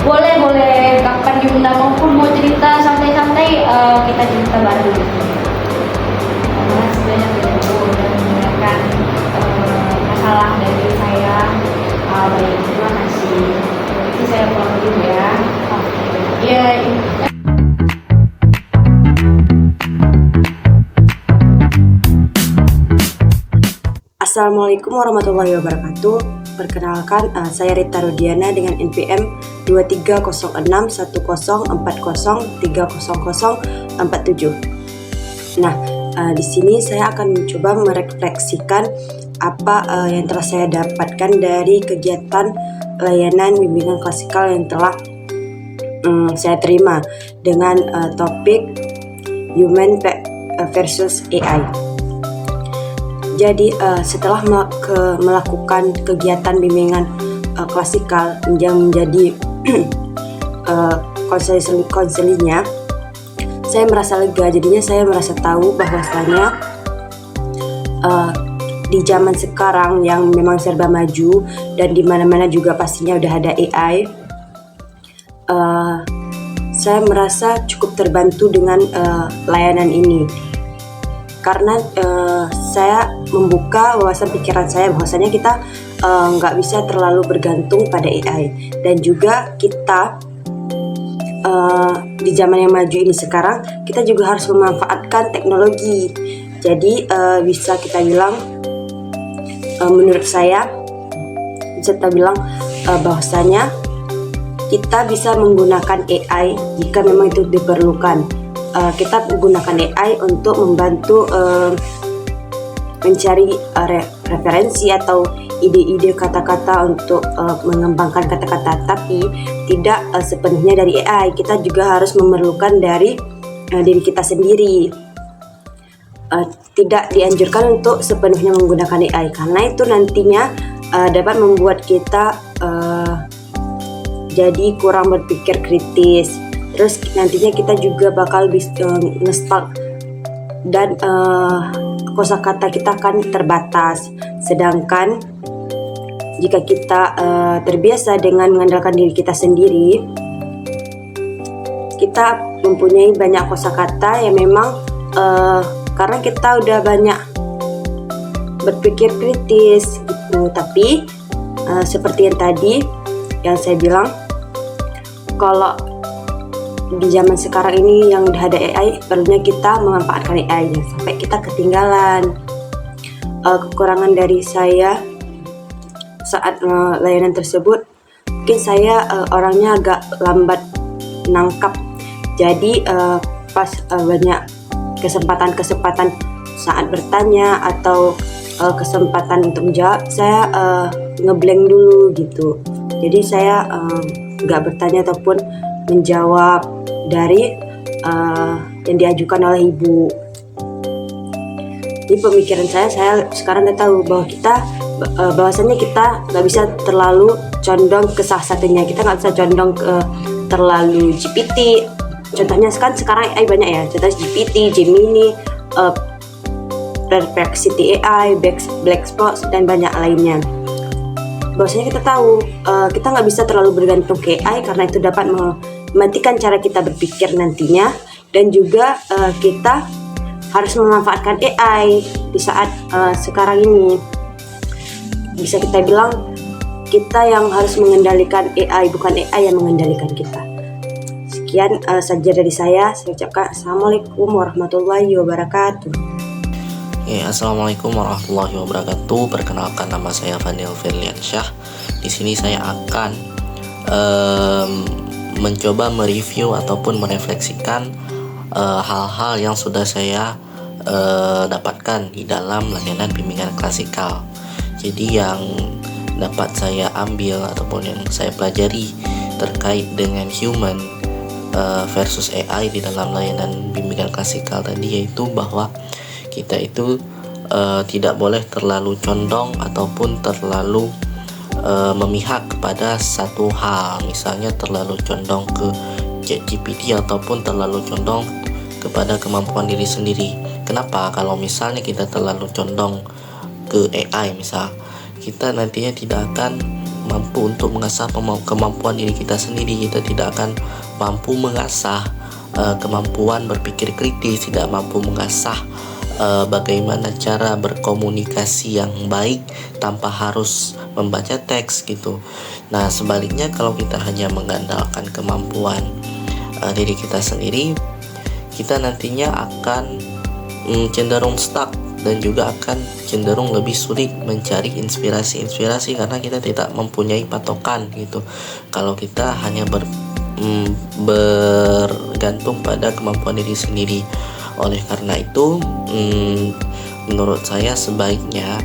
Boleh kapan Yumna maupun mau cerita santai-santai, kita cerita bareng. Terima kasih banyak Ibu sudah mendengarkan masalah dari saya. Baik, terima kasih. Jadi saya pulang dulu ya. Ya. Assalamualaikum warahmatullahi wabarakatuh. Perkenalkan, saya Rita Rudiana dengan NPM 23061040300047. Nah, di sini saya akan mencoba merefleksikan apa yang telah saya dapatkan dari kegiatan layanan bimbingan klasikal yang telah saya terima dengan topik Human versus AI. Jadi setelah melakukan kegiatan bimbingan klasikal yang menjadi konselingnya, saya merasa lega. Jadinya saya merasa tahu bahwasanya di zaman sekarang yang memang serba maju dan di mana-mana juga pastinya udah ada AI, saya merasa cukup terbantu dengan layanan ini, karena saya membuka wawasan pikiran saya bahwasanya kita nggak bisa terlalu bergantung pada AI, dan juga kita di zaman yang maju ini sekarang kita juga harus memanfaatkan teknologi. Jadi bisa kita bilang, menurut saya bisa kita bilang bahwasanya kita bisa menggunakan AI jika memang itu diperlukan. Kita menggunakan AI untuk membantu mencari referensi atau ide-ide kata-kata untuk mengembangkan kata-kata, tapi tidak sepenuhnya dari AI. Kita juga harus memerlukan dari diri kita sendiri. Tidak dianjurkan untuk sepenuhnya menggunakan AI, karena itu nantinya dapat membuat kita jadi kurang berpikir kritis. Terus nantinya kita juga bakal nge-stuck, dan kosakata kita akan terbatas. Sedangkan jika kita terbiasa dengan mengandalkan diri kita sendiri, kita mempunyai banyak kosakata yang memang karena kita udah banyak berpikir kritis gitu. Tapi seperti yang tadi yang saya bilang, kalau di zaman sekarang ini yang udah ada AI, perlunya kita memanfaatkan AI, jangan sampai kita ketinggalan. Kekurangan dari saya saat layanan tersebut, mungkin saya orangnya agak lambat nangkap. Jadi pas banyak kesempatan saat bertanya atau kesempatan untuk menjawab, saya ngeblank dulu gitu. Jadi saya nggak bertanya ataupun menjawab dari yang diajukan oleh ibu. Di pemikiran saya sekarang udah tahu bahwa bahwasannya kita nggak bisa terlalu condong ke salah satunya. Kita nggak bisa condong ke terlalu GPT. Contohnya sekarang AI banyak ya, contohnya GPT, Gemini, Perplexity AI, Blackbox, dan banyak lainnya. Bahwasanya kita tahu kita nggak bisa terlalu bergantung ke AI, karena itu dapat mematikan cara kita berpikir nantinya, dan juga kita harus memanfaatkan AI di saat sekarang ini. Bisa kita bilang kita yang harus mengendalikan AI, bukan AI yang mengendalikan kita. Sekian saja dari saya ucapkan Assalamualaikum warahmatullahi wabarakatuh. Assalamualaikum warahmatullahi wabarakatuh. Perkenalkan, nama saya Fadil Firliansyah. Di sini saya akan mencoba mereview ataupun merefleksikan hal-hal yang sudah saya dapatkan di dalam layanan bimbingan klasikal. Jadi yang dapat saya ambil ataupun yang saya pelajari terkait dengan human versus AI di dalam layanan bimbingan klasikal tadi, yaitu bahwa kita itu tidak boleh terlalu condong ataupun terlalu memihak kepada satu hal. Misalnya terlalu condong ke ChatGPT ataupun terlalu condong kepada kemampuan diri sendiri. Kenapa? Kalau misalnya kita terlalu condong ke AI, misal kita nantinya tidak akan mampu untuk mengasah kemampuan diri kita sendiri. Kita tidak akan mampu mengasah kemampuan berpikir kritis, tidak mampu mengasah bagaimana cara berkomunikasi yang baik tanpa harus membaca teks gitu. Nah, sebaliknya kalau kita hanya mengandalkan kemampuan diri kita sendiri, kita nantinya akan cenderung stuck dan juga akan cenderung lebih sulit mencari inspirasi karena kita tidak mempunyai patokan gitu. Kalau kita hanya bergantung pada kemampuan diri sendiri. Oleh karena itu, menurut saya sebaiknya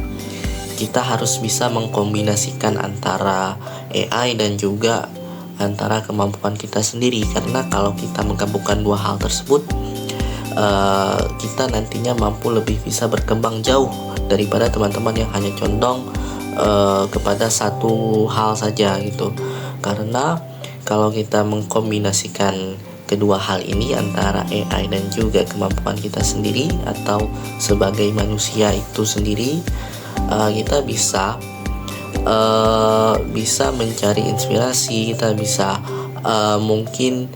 kita harus bisa mengkombinasikan antara AI dan juga antara kemampuan kita sendiri. Karena kalau kita menggabungkan dua hal tersebut, kita nantinya mampu lebih bisa berkembang jauh daripada teman-teman yang hanya condong kepada satu hal saja gitu. Karena kalau kita mengkombinasikan kedua hal ini antara AI dan juga kemampuan kita sendiri atau sebagai manusia itu sendiri, kita bisa mencari inspirasi, kita bisa mungkin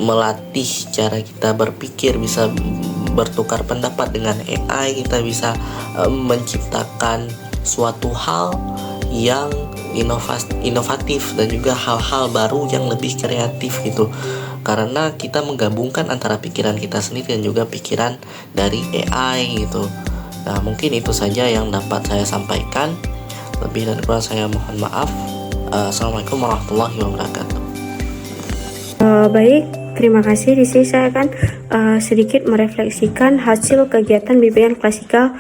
melatih cara kita berpikir, bisa bertukar pendapat dengan AI, kita bisa menciptakan suatu hal yang inovatif dan juga hal-hal baru yang lebih kreatif gitu. Karena kita menggabungkan antara pikiran kita sendiri dan juga pikiran dari AI gitu. Nah, mungkin itu saja yang dapat saya sampaikan. Lebih dan kurang saya mohon maaf. Assalamualaikum warahmatullahi wabarakatuh. Baik, terima kasih. Di sini saya akan sedikit merefleksikan hasil kegiatan bimbingan klasikal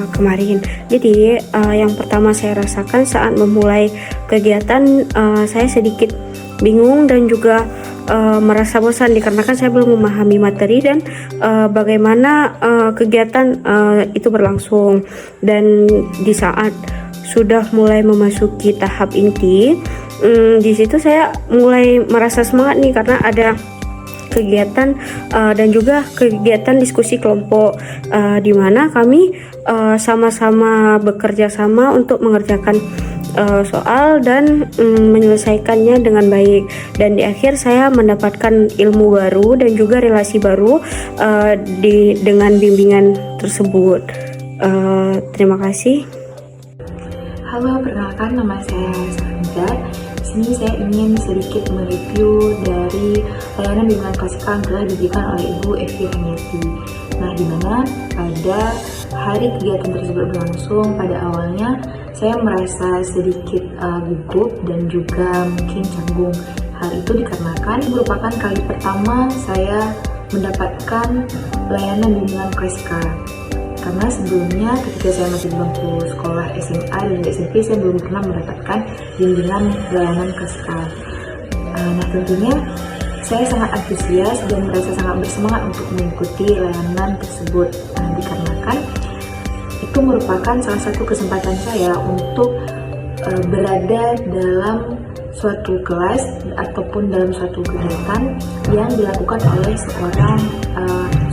kemarin. Jadi yang pertama saya rasakan saat memulai kegiatan, saya sedikit bingung dan juga merasa bosan dikarenakan saya belum memahami materi dan bagaimana kegiatan itu berlangsung. Dan di saat sudah mulai memasuki tahap inti, di situ saya mulai merasa semangat nih karena ada kegiatan dan juga kegiatan diskusi kelompok di mana kami sama-sama bekerja sama untuk mengerjakan soal dan menyelesaikannya dengan baik. Dan di akhir saya mendapatkan ilmu baru dan juga relasi baru dengan bimbingan tersebut. Terima kasih. Halo, perkenalkan nama saya Sandra. Di sini saya ingin sedikit mereview dari layanan bimbingan klasikal yang telah diberikan oleh Ibu Evi Hanyati. Nah, di mana pada hari kegiatan tersebut berlangsung, pada awalnya saya merasa sedikit gugup dan juga mungkin canggung. Hal itu dikarenakan merupakan kali pertama saya mendapatkan layanan bimbingan klasikal. Karena sebelumnya ketika saya masih di bangku sekolah SMA dan SMP, saya belum pernah mendapatkan bimbingan layanan klasikal. Nah, tentunya saya sangat antusias dan merasa sangat bersemangat untuk mengikuti layanan tersebut. Dikarenakan itu merupakan salah satu kesempatan saya untuk berada dalam suatu kelas ataupun dalam suatu kegiatan yang dilakukan oleh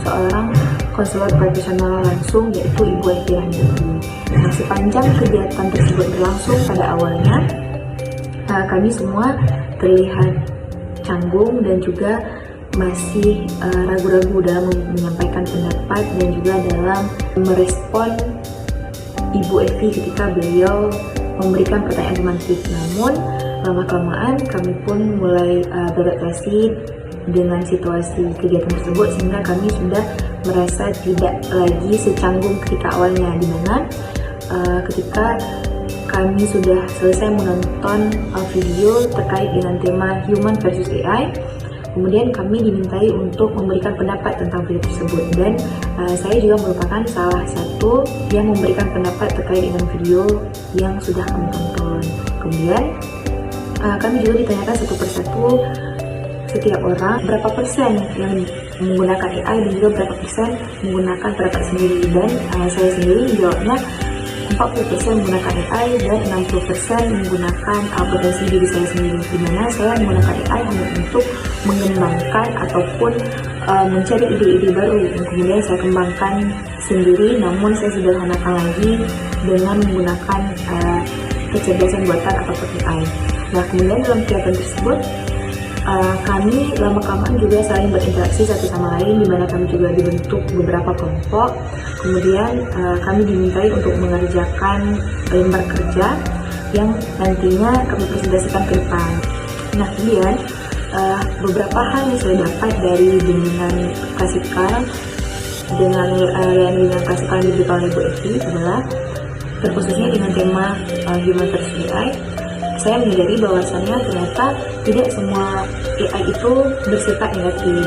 seorang konselor profesional langsung, yaitu Ibu Evi Hanyati. Nah, sepanjang kegiatan tersebut berlangsung, pada awalnya kami semua terlihat canggung dan juga masih ragu-ragu dalam menyampaikan pendapat dan juga dalam merespon Ibu Evi ketika beliau memberikan pertanyaan tematik. Namun lama-kelamaan kami pun mulai beradaptasi dengan situasi kegiatan tersebut sehingga kami sudah merasa tidak lagi secanggung ketika awalnya, di mana ketika kami sudah selesai menonton video terkait dengan tema Human versus AI, Kemudian kami dimintai untuk memberikan pendapat tentang video tersebut, dan saya juga merupakan salah satu yang memberikan pendapat terkait dengan video yang sudah kami tonton. Kemudian kami juga ditanyakan satu persatu setiap orang berapa persen yang menggunakan AI dan juga berapa persen menggunakan pendapat sendiri, dan saya sendiri jawabnya 40% menggunakan AI dan 60% menggunakan potensi diri saya sendiri, di mana saya menggunakan AI hanya untuk mengembangkan ataupun mencari ide-ide baru yang kemudian saya kembangkan sendiri, namun saya sederhanakan lagi dengan menggunakan kecerdasan buatan ataupun AI. Nah, kemudian dalam kegiatan tersebut kami lama-kelamaan juga saling berinteraksi satu sama lain, di mana kami juga dibentuk beberapa kelompok. Kemudian kami dimintai untuk mengerjakan lembar kerja yang nantinya kami presentasikan ke depan. Nah, kemudian beberapa hal yang saya dapat dari bimbingan klasikal dengan bimbingan klasikal yang diberikan oleh Bu Evi adalah terkhususnya dengan tema Human versus AI. Saya menyadari bahwasannya ternyata tidak semua AI itu bersifat negatif.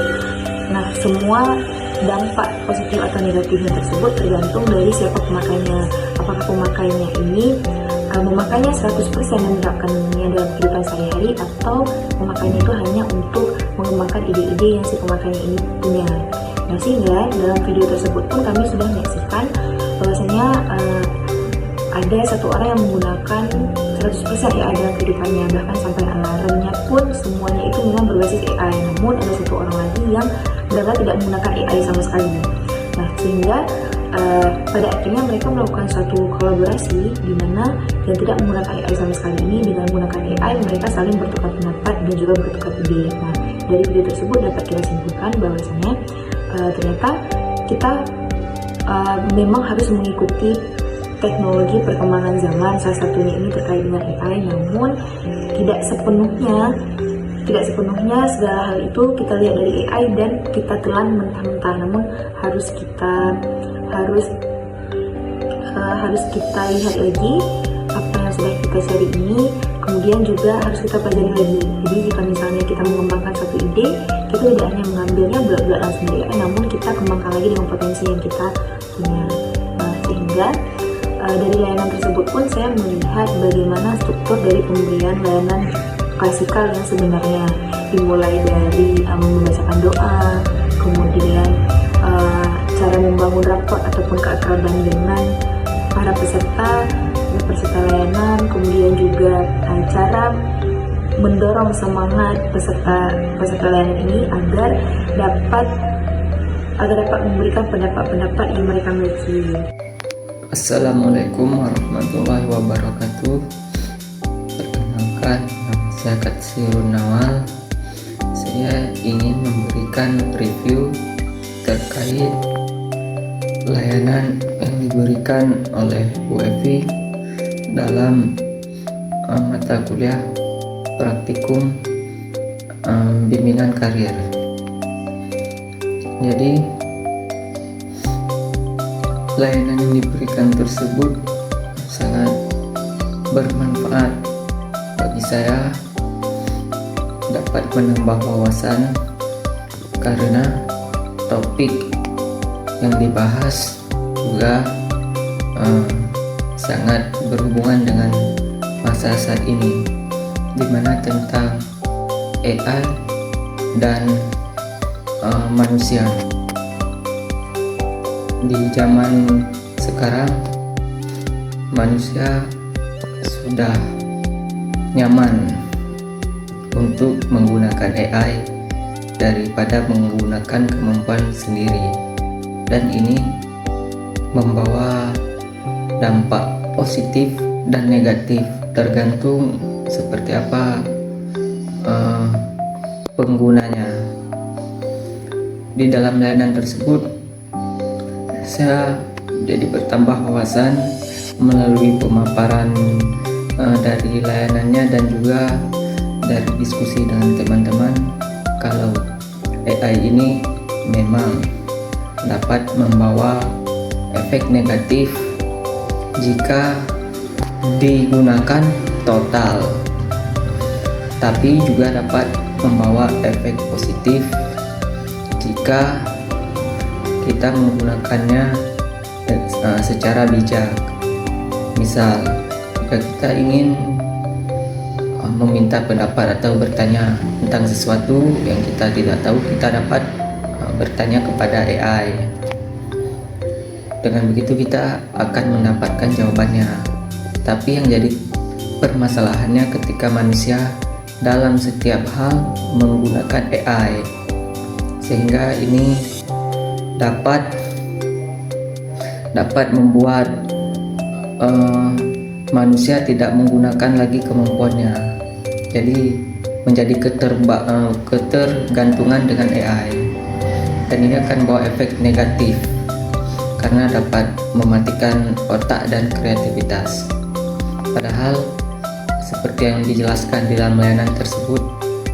Nah, semua dampak positif atau negatifnya tersebut tergantung dari siapa pemakainya. Apakah pemakainya ini memakainya 100% menerapkannya dalam kehidupan sehari-hari, atau pemakainya itu hanya untuk mengembangkan ide-ide yang si pemakainya ini punya. Nah, sehingga dalam video tersebut pun kami sudah menyaksikan bahwasanya ada satu orang yang menggunakan 100% AI dalam kehidupannya, bahkan sampai alarmnya pun semuanya itu memang berbasis AI. Namun ada satu orang lagi yang benar-benar tidak menggunakan AI sama sekali. Nah, sehingga pada akhirnya mereka melakukan suatu kolaborasi di mana yang tidak menggunakan AI sama sekali ini dengan menggunakan AI mereka saling bertukar pendapat dan juga bertukar ide. Nah, dari video tersebut dapat kita simpulkan bahwasanya ternyata kita memang harus mengikuti teknologi perkembangan zaman, salah satunya ini terkait dengan AI, namun tidak sepenuhnya segala hal itu kita lihat dari AI dan kita telan mentah-mentah, namun harus kita lihat lagi apa yang sudah kita cari ini, kemudian juga harus kita pelajari lagi. Jadi jika misalnya kita mengembangkan satu ide, kita tidak hanya mengambilnya belak-belak langsung dari AI, namun kita kembangkan lagi dengan potensi yang kita punya. Nah, sehingga dari layanan tersebut pun saya melihat bagaimana struktur dari pemberian layanan klasikal yang sebenarnya, dimulai dari membacakan doa, kemudian cara membangun raport ataupun keakraban dengan para peserta layanan, kemudian juga cara mendorong semangat peserta layanan ini agar dapat memberikan pendapat-pendapat yang mereka miliki. Assalamualaikum warahmatullahi wabarakatuh. Perkenalkan, nama saya Katsirun Nawal. Saya ingin memberikan review terkait layanan yang diberikan oleh Bu Evi dalam mata kuliah praktikum bimbingan karir. Jadi layanan yang diberikan tersebut sangat bermanfaat bagi saya, dapat menambah wawasan karena topik yang dibahas juga sangat berhubungan dengan masa saat ini, di mana tentang AI dan manusia. Di zaman sekarang manusia sudah nyaman untuk menggunakan AI daripada menggunakan kemampuan sendiri, dan ini membawa dampak positif dan negatif tergantung seperti apa penggunanya. Di dalam layanan tersebut saya jadi bertambah wawasan melalui pemaparan dari layanannya dan juga dari diskusi dengan teman-teman kalau AI ini memang dapat membawa efek negatif jika digunakan total, tapi juga dapat membawa efek positif jika kita menggunakannya secara bijak. Misal, jika kita ingin meminta pendapat atau bertanya tentang sesuatu yang kita tidak tahu, kita dapat bertanya kepada AI. Dengan begitu kita akan mendapatkan jawabannya. Tapi yang jadi permasalahannya ketika manusia dalam setiap hal menggunakan AI, sehingga ini dapat membuat manusia tidak menggunakan lagi kemampuannya. Jadi menjadi ketergantungan dengan AI, dan ini akan bawa efek negatif karena dapat mematikan otak dan kreativitas. Padahal seperti yang dijelaskan di dalam layanan tersebut,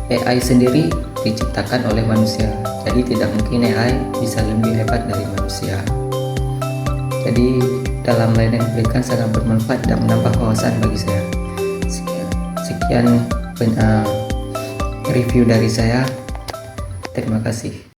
AI sendiri diciptakan oleh manusia, jadi tidak mungkin AI bisa lebih hebat dari manusia. Jadi dalam layanan yang diberikan sangat bermanfaat dan menambah wawasan bagi saya. Sekian review dari saya. Terima kasih.